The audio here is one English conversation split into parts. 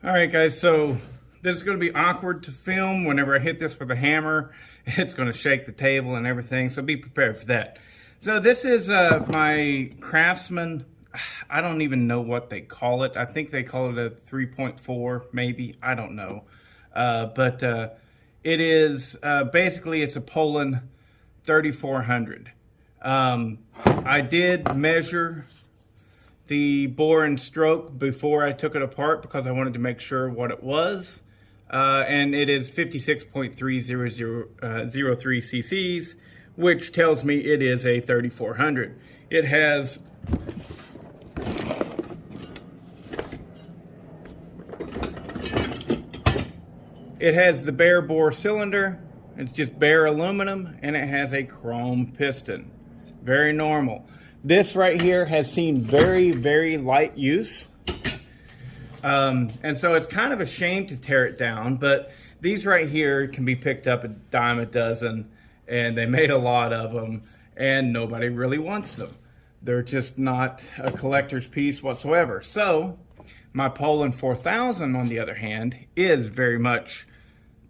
All right, guys, so this is going to be awkward to film. Whenever I hit this with a hammer, it's going to shake the table and everything, so be prepared for that. So this is my Craftsman. I don't even know what they call it. I think they call it a 3.4, maybe. I don't know. But it is basically, it's a Poulan 3400. I did measure the bore and stroke before I took it apart because I wanted to make sure what it was. And it is 56.30003 cc's, which tells me it is a 3400. It has the bare bore cylinder. It's just bare aluminum, and it has a chrome piston. Very normal. This right here has seen very, very light use. And so it's kind of a shame to tear it down, but these right here can be picked up a dime a dozen, and they made a lot of them, and nobody really wants them. They're just not a collector's piece whatsoever. So my Poulan 4000, on the other hand, is very much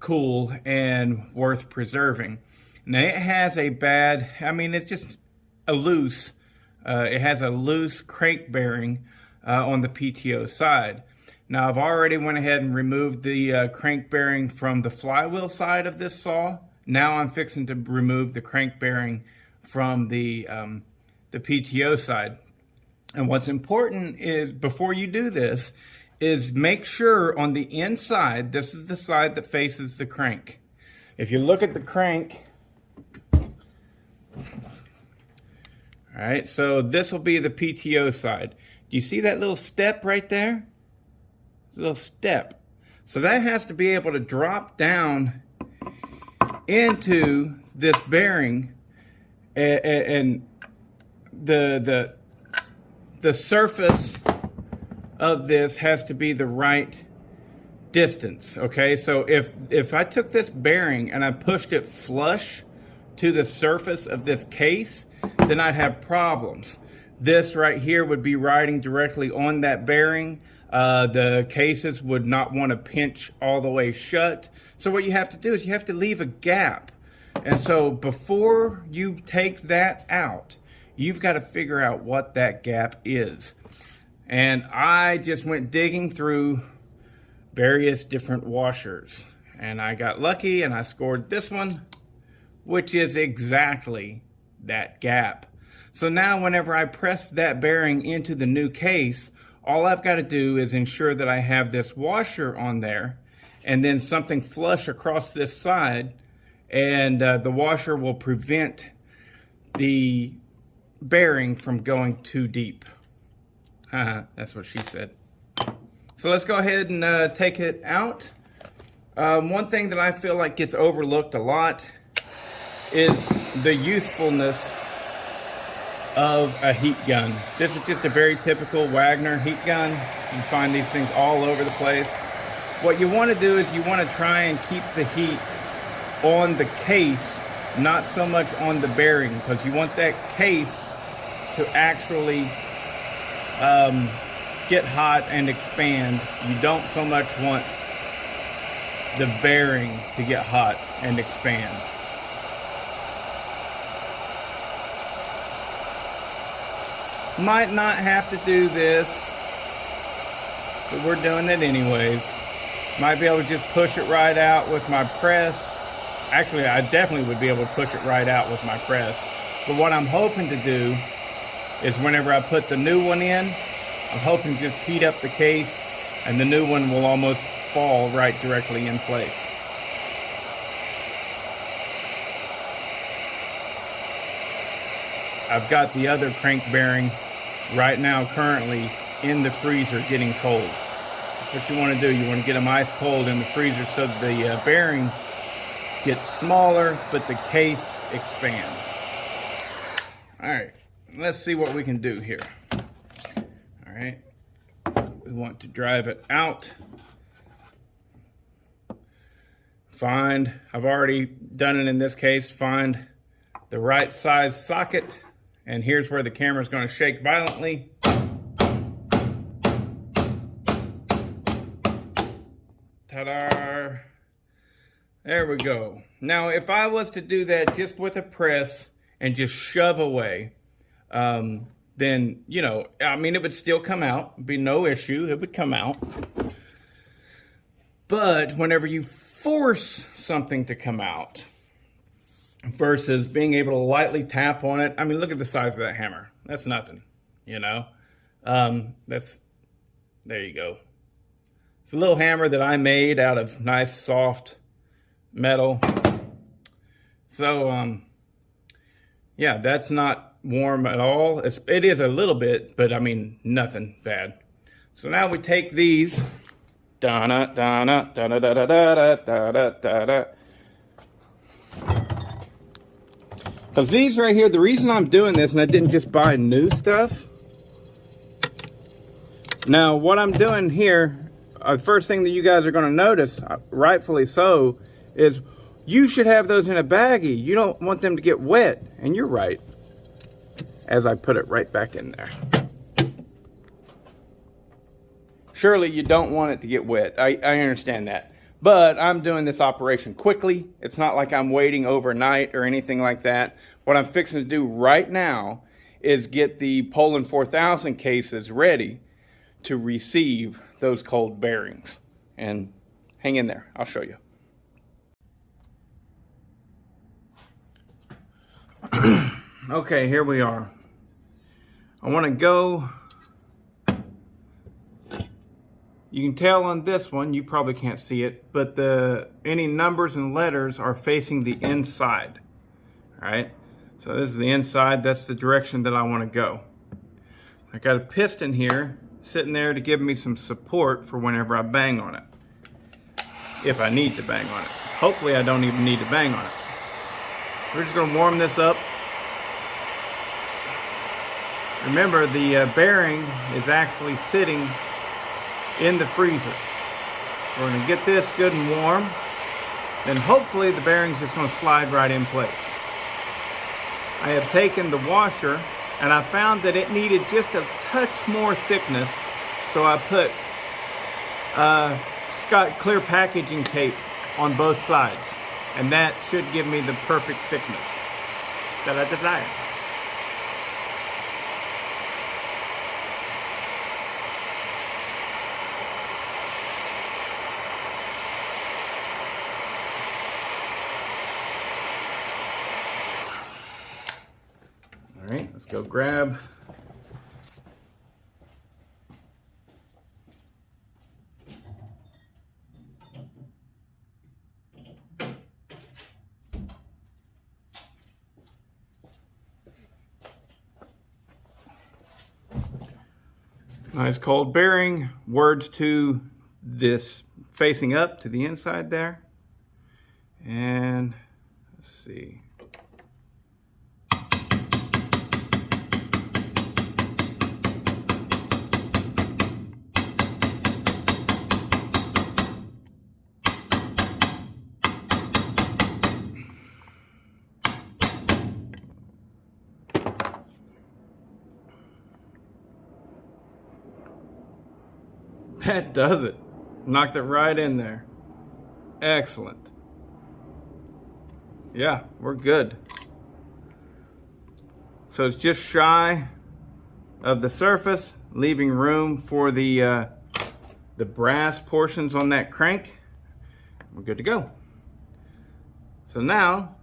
cool and worth preserving. Now it has a bad, it's just a loose, it has a loose crank bearing on the PTO side. Now I've already went ahead and removed the crank bearing from the flywheel side of this saw. Now I'm fixing to remove the crank bearing from the PTO side. And what's important is, before you do this, is make sure on the inside, this is the side that faces the crank. If you look at the crank, all right, so this will be the PTO side. Do you see that little step right there? Little step. So that has to be able to drop down into this bearing, and the surface of this has to be the right distance. Okay, so if I took this bearing and I pushed it flush to the surface of this case, then I'd have problems. This right here would be riding directly on that bearing. The cases would not want to pinch all the way shut. So what you have to do is you have to leave a gap. And so before you take that out, you've got to figure out what that gap is. And I just went digging through various different washers, and I got lucky and I scored this one, which is exactly that gap. So now whenever I press that bearing into the new case, all I've got to do is ensure that I have this washer on there and then something flush across this side, and the washer will prevent the bearing from going too deep. That's what she said. So let's go ahead and take it out. One thing that I feel like gets overlooked a lot is the usefulness of a heat gun. This is just a very typical Wagner heat gun. You find these things all over the place. What you want to do is you want to try and keep the heat on the case, not so much on the bearing, because you want that case to actually get hot and expand. You don't so much want the bearing to get hot and expand. Might not have to do this, but we're doing it anyways. Might be able to just push it right out with my press. Actually, I definitely would be able to push it right out with my press. But what I'm hoping to do is whenever I put the new one in, I'm hoping to just heat up the case and the new one will almost fall right directly in place. I've got the other crank bearing right now currently in the freezer getting cold. That's what you want to do. You want to get them ice cold in the freezer so that the bearing gets smaller but the case expands. All right, let's see what we can do here. All right, we want to drive it out. Find, I've already done it in this case, find the right size socket, and here's where the camera is going to shake violently. Ta-da! There we go. Now, if I was to do that just with a press and just shove away, then, you know, I mean, it would still come out. It'd be no issue. It would come out. But whenever you force something to come out versus being able to lightly tap on it, I mean, look at the size of that hammer. That's nothing, you know. There you go. It's a little hammer that I made out of nice, soft metal. So, yeah, that's not warm at all. It is a little bit, but I mean, nothing bad. So now we take these. Because these right here, the reason I'm doing this and I didn't just buy new stuff. Now, what I'm doing here, the first thing that you guys are going to notice, rightfully so, is you should have those in a baggie. You don't want them to get wet. And you're right, as I put it right back in there. Surely you don't want it to get wet. I understand that. But I'm doing this operation quickly. It's not like I'm waiting overnight or anything like that. What I'm fixing to do right now is get the Poulan 4000 cases ready to receive those cold bearings. And hang in there, I'll show you. Okay, here we are. I want to go. You can tell on this one, you probably can't see it, but any numbers and letters are facing the inside. All right, so this is the inside. That's the direction that I want to go. I got a piston here sitting there to give me some support for whenever I bang on it, if I need to bang on it. Hopefully I don't even need to bang on it. We're just going to warm this up. Remember, the bearing is actually sitting in the freezer. We're going to get this good and warm. Then hopefully the bearing's just going to slide right in place. I have taken the washer and I found that it needed just a touch more thickness. So I put Scott clear packaging tape on both sides. And that should give me the perfect thickness that I desire. All right, let's go grab nice cold bearing, words to this facing up to the inside there. And let's see. That does it. Knocked it right in there. Excellent. Yeah, we're good. So it's just shy of the surface, leaving room for the brass portions on that crank. We're good to go. So now,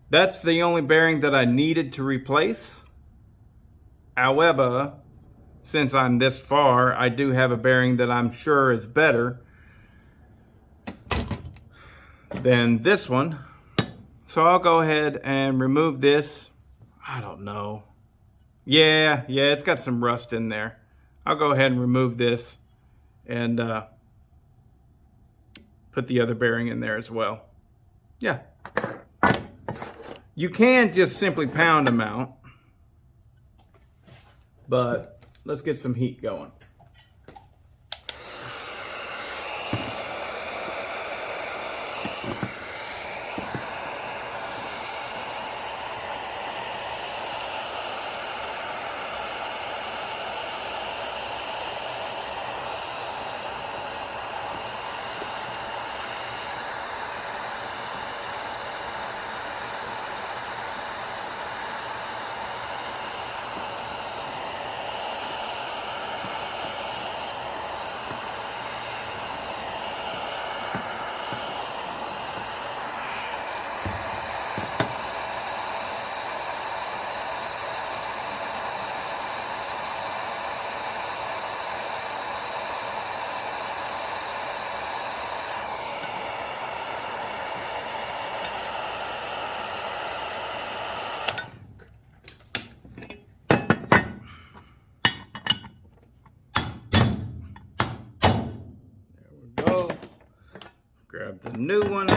that's the only bearing that I needed to replace. However, since I'm this far, I do have a bearing that I'm sure is better than this one. So I'll go ahead and remove this. I don't know. Yeah, it's got some rust in there. I'll go ahead and remove this and put the other bearing in there as well. Yeah. You can just simply pound them out, but let's get some heat going. go. Grab the new one.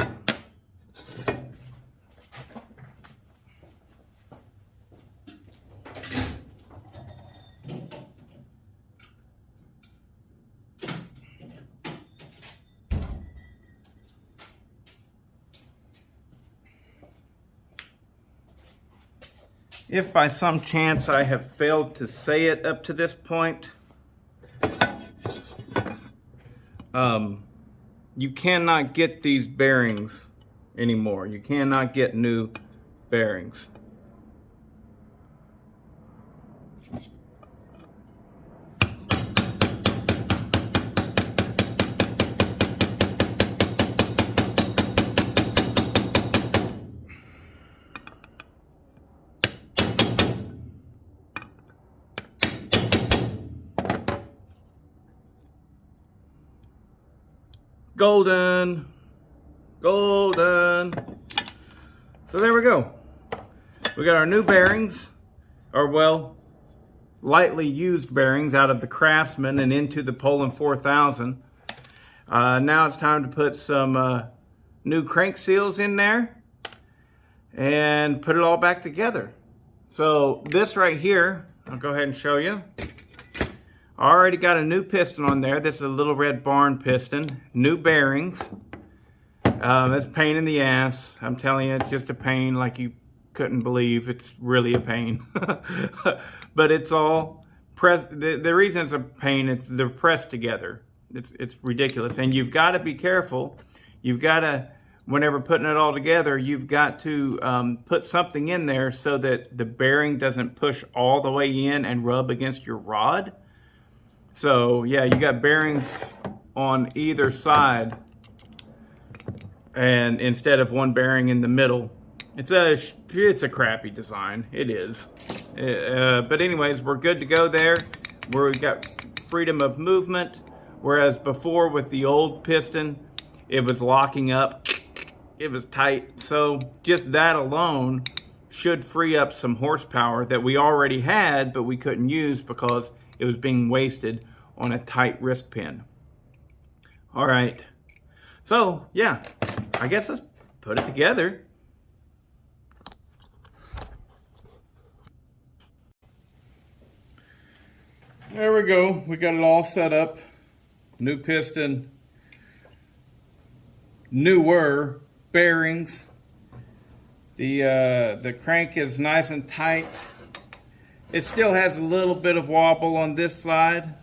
If by some chance I have failed to say it up to this point, you cannot get these bearings anymore. You cannot get new bearings. Golden. Golden. So there we go. We got our new bearings, or well, lightly used bearings out of the Craftsman and into the Poulan 4000. Now it's time to put some new crank seals in there and put it all back together. So this right here, I'll go ahead and show you. I already got a new piston on there. This is a little red barn piston. New bearings. It's a pain in the ass. I'm telling you, it's just a pain like you couldn't believe. It's really a pain. But it's all pressed. The reason it's a pain, they're pressed together. It's ridiculous. And you've got to be careful. You've got to, whenever putting it all together, you've got to put something in there so that the bearing doesn't push all the way in and rub against your rod. So yeah, you got bearings on either side, and instead of one bearing in the middle. It's a crappy design. It is. But anyways, we're good to go there. We've got freedom of movement, whereas before with the old piston, it was locking up. It was tight. So just that alone should free up some horsepower that we already had, but we couldn't use because it was being wasted on a tight wrist pin. All right. So, yeah, I guess let's put it together. There we go. We got it all set up. New piston. Newer bearings. The crank is nice and tight. It still has a little bit of wobble on this side.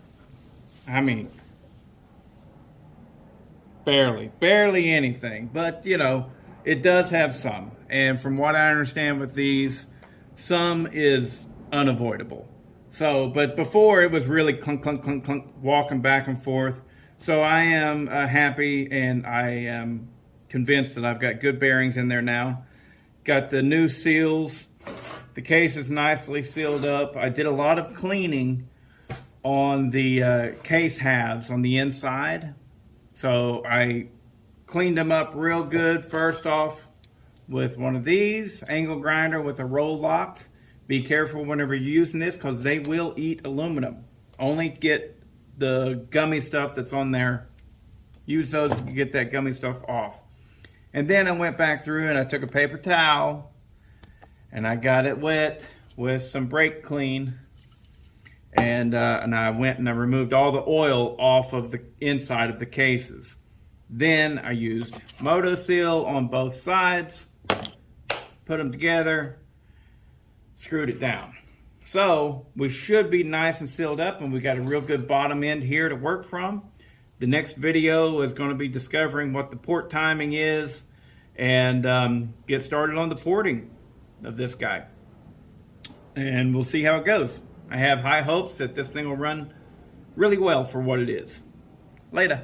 I mean, barely anything. But, you know, it does have some. And from what I understand with these, some is unavoidable. So, but before it was really clunk, clunk, clunk, clunk, walking back and forth. So I am happy, and I am convinced that I've got good bearings in there now. Got the new seals. The case is nicely sealed up. I did a lot of cleaning on the case halves on the inside. So I cleaned them up real good first off with one of these, angle grinder with a roll lock. Be careful whenever you're using this because they will eat aluminum. Only get the gummy stuff that's on there. Use those to get that gummy stuff off. And then I went back through and I took a paper towel and I got it wet with some brake clean, and I went and I removed all the oil off of the inside of the cases. Then I used Moto Seal on both sides, put them together, screwed it down. So we should be nice and sealed up, and we got a real good bottom end here to work from. The next video is going to be discovering what the port timing is and get started on the porting of this guy. And we'll see how it goes. I have high hopes that this thing will run really well for what it is. Later.